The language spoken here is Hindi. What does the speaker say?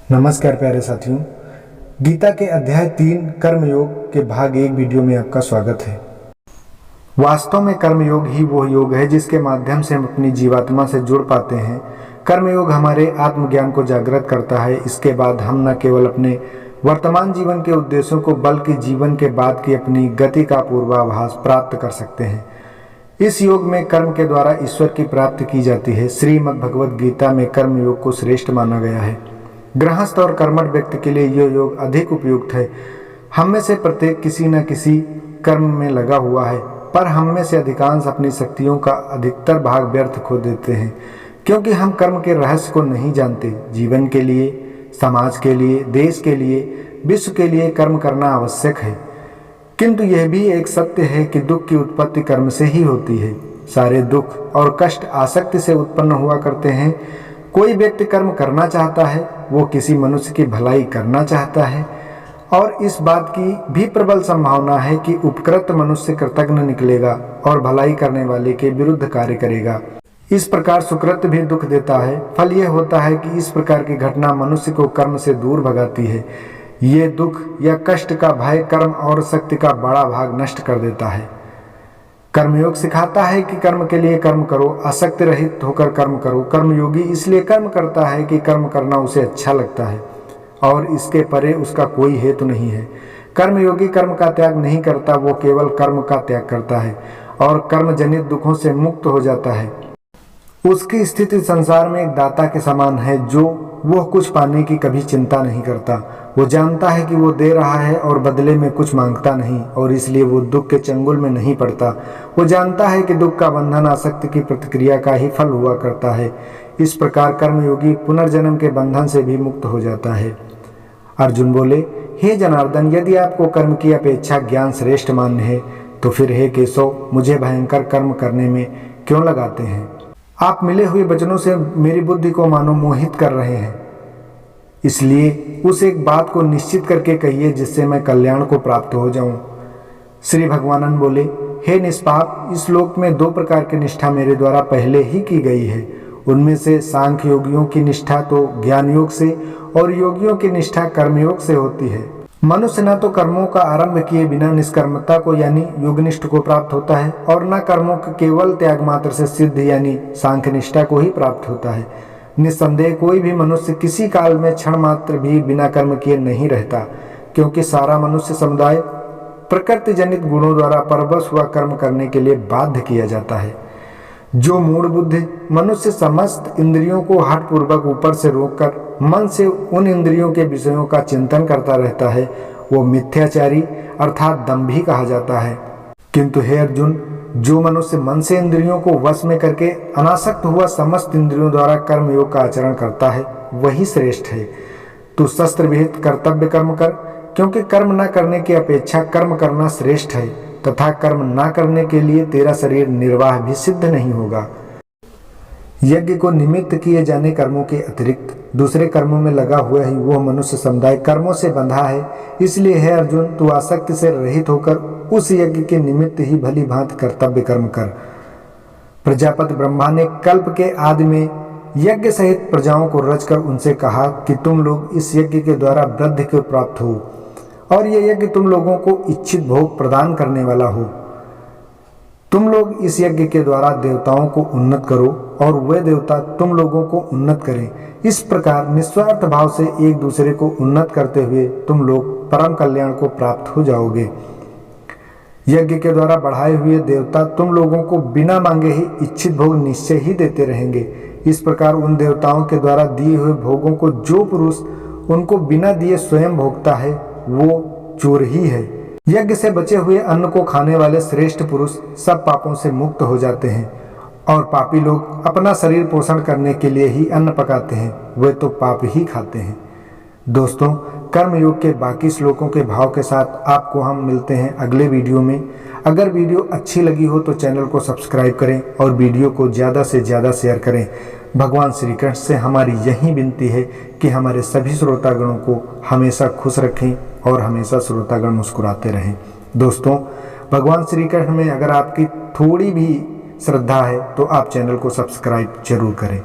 नमस्कार प्यारे साथियों, गीता के अध्याय 3 कर्मयोग के भाग 1 वीडियो में आपका स्वागत है। वास्तव में कर्मयोग ही वो योग है जिसके माध्यम से हम अपनी जीवात्मा से जुड़ पाते हैं। कर्मयोग हमारे आत्मज्ञान को जागृत करता है। इसके बाद हम न केवल अपने वर्तमान जीवन के उद्देश्यों को बल्कि जीवन के बाद की अपनी गति का पूर्वाभास प्राप्त कर सकते हैं। इस योग में कर्म के द्वारा ईश्वर की प्राप्ति की जाती है। श्रीमद् भगवद गीता में कर्मयोग को श्रेष्ठ माना गया है। गृहस्थ और कर्मठ व्यक्ति के लिए यह योग अधिक उपयुक्त है। हम में से प्रत्येक किसी न किसी कर्म में लगा हुआ है, पर हम में से अधिकांश अपनी शक्तियों का अधिकतर भाग व्यर्थ खो देते हैं, क्योंकि हम कर्म के रहस्य को नहीं जानते। जीवन के लिए, समाज के लिए, देश के लिए, विश्व के लिए कर्म करना आवश्यक है, किंतु यह भी एक सत्य है कि दुख की उत्पत्ति कर्म से ही होती है। सारे दुख और कष्ट आसक्ति से उत्पन्न हुआ करते हैं। कोई व्यक्ति कर्म करना चाहता है, वो किसी मनुष्य की भलाई करना चाहता है, और इस बात की भी प्रबल संभावना है कि उपकृत मनुष्य कृतज्ञ निकलेगा और भलाई करने वाले के विरुद्ध कार्य करेगा। इस प्रकार सुकृत भी दुख देता है। फल यह होता है कि इस प्रकार की घटना मनुष्य को कर्म से दूर भगाती है। ये दुख या कष्ट का भय कर्म और शक्ति का बड़ा भाग नष्ट कर देता है। कर्मयोग सिखाता है कि कर्म के लिए कर्म करो, आसक्ति रहित होकर कर्म करो। कर्मयोगी इसलिए कर्म करता है कि कर्म करना उसे अच्छा लगता है और इसके परे उसका कोई हेतु नहीं है। कर्मयोगी कर्म का त्याग नहीं करता, वो केवल कर्म का त्याग करता है और कर्म जनित दुखों से मुक्त हो जाता है। उसकी स्थिति संसार में एक दाता के समान है, जो वह कुछ पाने की कभी चिंता नहीं करता। वो जानता है कि वो दे रहा है और बदले में कुछ मांगता नहीं, और इसलिए वो दुख के चंगुल में नहीं पड़ता। वो जानता है कि दुख का बंधन आसक्ति की प्रतिक्रिया का ही फल हुआ करता है। इस प्रकार कर्मयोगी पुनर्जन्म के बंधन से भी मुक्त हो जाता है। अर्जुन बोले, हे जनार्दन, यदि आपको कर्म की अपेक्षा ज्ञान श्रेष्ठ मान्य है, तो फिर हे केशव, मुझे भयंकर कर्म करने में क्यों लगाते हैं? आप मिले हुए वचनों से मेरी बुद्धि को मानो मोहित कर रहे हैं। इसलिए उस एक बात को निश्चित करके कहिए जिससे मैं कल्याण को प्राप्त हो जाऊं। श्री भगवानन बोले, हे निष्पाप, इस लोक में 2 प्रकार की निष्ठा मेरे द्वारा पहले ही की गई है। उनमें से सांख्य योगियों की निष्ठा तो ज्ञान योग से और योगियों की निष्ठा कर्मयोग से होती है। मनुष्य न तो कर्मों का आरंभ किए बिना निष्कर्मता को यानी योगनिष्ठ को प्राप्त होता है, और न कर्मों के केवल त्याग मात्र से सिद्ध यानी सांख्य निष्ठा को ही प्राप्त होता है। निस्संदेह कोई भी मनुष्य किसी काल में क्षण मात्र भी बिना कर्म किए नहीं रहता, क्योंकि सारा मनुष्य समुदाय प्रकृति जनित गुणों द्वारा परवश हुआ कर्म करने के लिए बाध्य किया जाता है। जो मूढ़ बुद्धि मनुष्य समस्त इंद्रियों को हठपूर्वक ऊपर से रोककर मन से उन इंद्रियों के विषयों का चिंतन करता रहता है, वो मिथ्याचारी अर्थात दंभी कहा जाता है। किंतु हे अर्जुन, जो मनुष्य मन से इंद्रियों को वश में करके अनासक्त हुआ समस्त इंद्रियों द्वारा कर्मयोग का आचरण करता है, वही श्रेष्ठ है। तू शस्त्र विहित कर्तव्य कर्म कर, क्योंकि कर्म न करने की अपेक्षा कर्म करना श्रेष्ठ है, तथा कर्म न करने के लिए तेरा शरीर निर्वाह भी सिद्ध नहीं होगा। यज्ञ को निमित्त किए जाने कर्मों के अतिरिक्त दूसरे कर्मों में लगा हुआ ही वह मनुष्य समुदाय कर्मों से बंधा है। इसलिए हे अर्जुन, तू आसक्ति से रहित होकर उस यज्ञ के निमित्त ही भली भांति कर्तव्य कर्म कर। प्रजापति ब्रह्मा ने कल्प के आदि में यज्ञ सहित प्रजाओं को रचकर उनसे कहा कि तुम लोग इस यज्ञ के द्वारा वृद्धि को प्राप्त हो, और यह यज्ञ तुम लोगों को इच्छित भोग प्रदान करने वाला हो। तुम लोग इस यज्ञ के द्वारा देवताओं को उन्नत करो और वे देवता तुम लोगों को उन्नत करें। इस प्रकार निस्वार्थ भाव से एक दूसरे को उन्नत करते हुए तुम लोग परम कल्याण को प्राप्त हो जाओगे। यज्ञ के द्वारा बढ़ाए हुए देवता तुम लोगों को बिना मांगे ही इच्छित भोग निश्चय ही देते रहेंगे। इस प्रकार उन देवताओं के द्वारा दिए हुए भोगों को जो पुरुष उनको बिना दिए स्वयं भोगता है, वो चोर ही है। यज्ञ से बचे हुए अन्न को खाने वाले श्रेष्ठ पुरुष सब पापों से मुक्त हो जाते हैं, और पापी लोग अपना शरीर पोषण करने के लिए ही अन्न पकाते हैं, वे तो पाप ही खाते हैं। दोस्तों, कर्मयोग के बाकी श्लोकों के भाव के साथ आपको हम मिलते हैं अगले वीडियो में। अगर वीडियो अच्छी लगी हो तो चैनल को सब्सक्राइब करें और वीडियो को ज़्यादा से ज़्यादा शेयर करें। भगवान श्री कृष्ण से हमारी यही विनती है कि हमारे सभी श्रोतागणों को हमेशा खुश रखें और हमेशा श्रोतागण मुस्कुराते रहें। दोस्तों, भगवान श्री कृष्ण में अगर आपकी थोड़ी भी श्रद्धा है तो आप चैनल को सब्सक्राइब जरूर करें।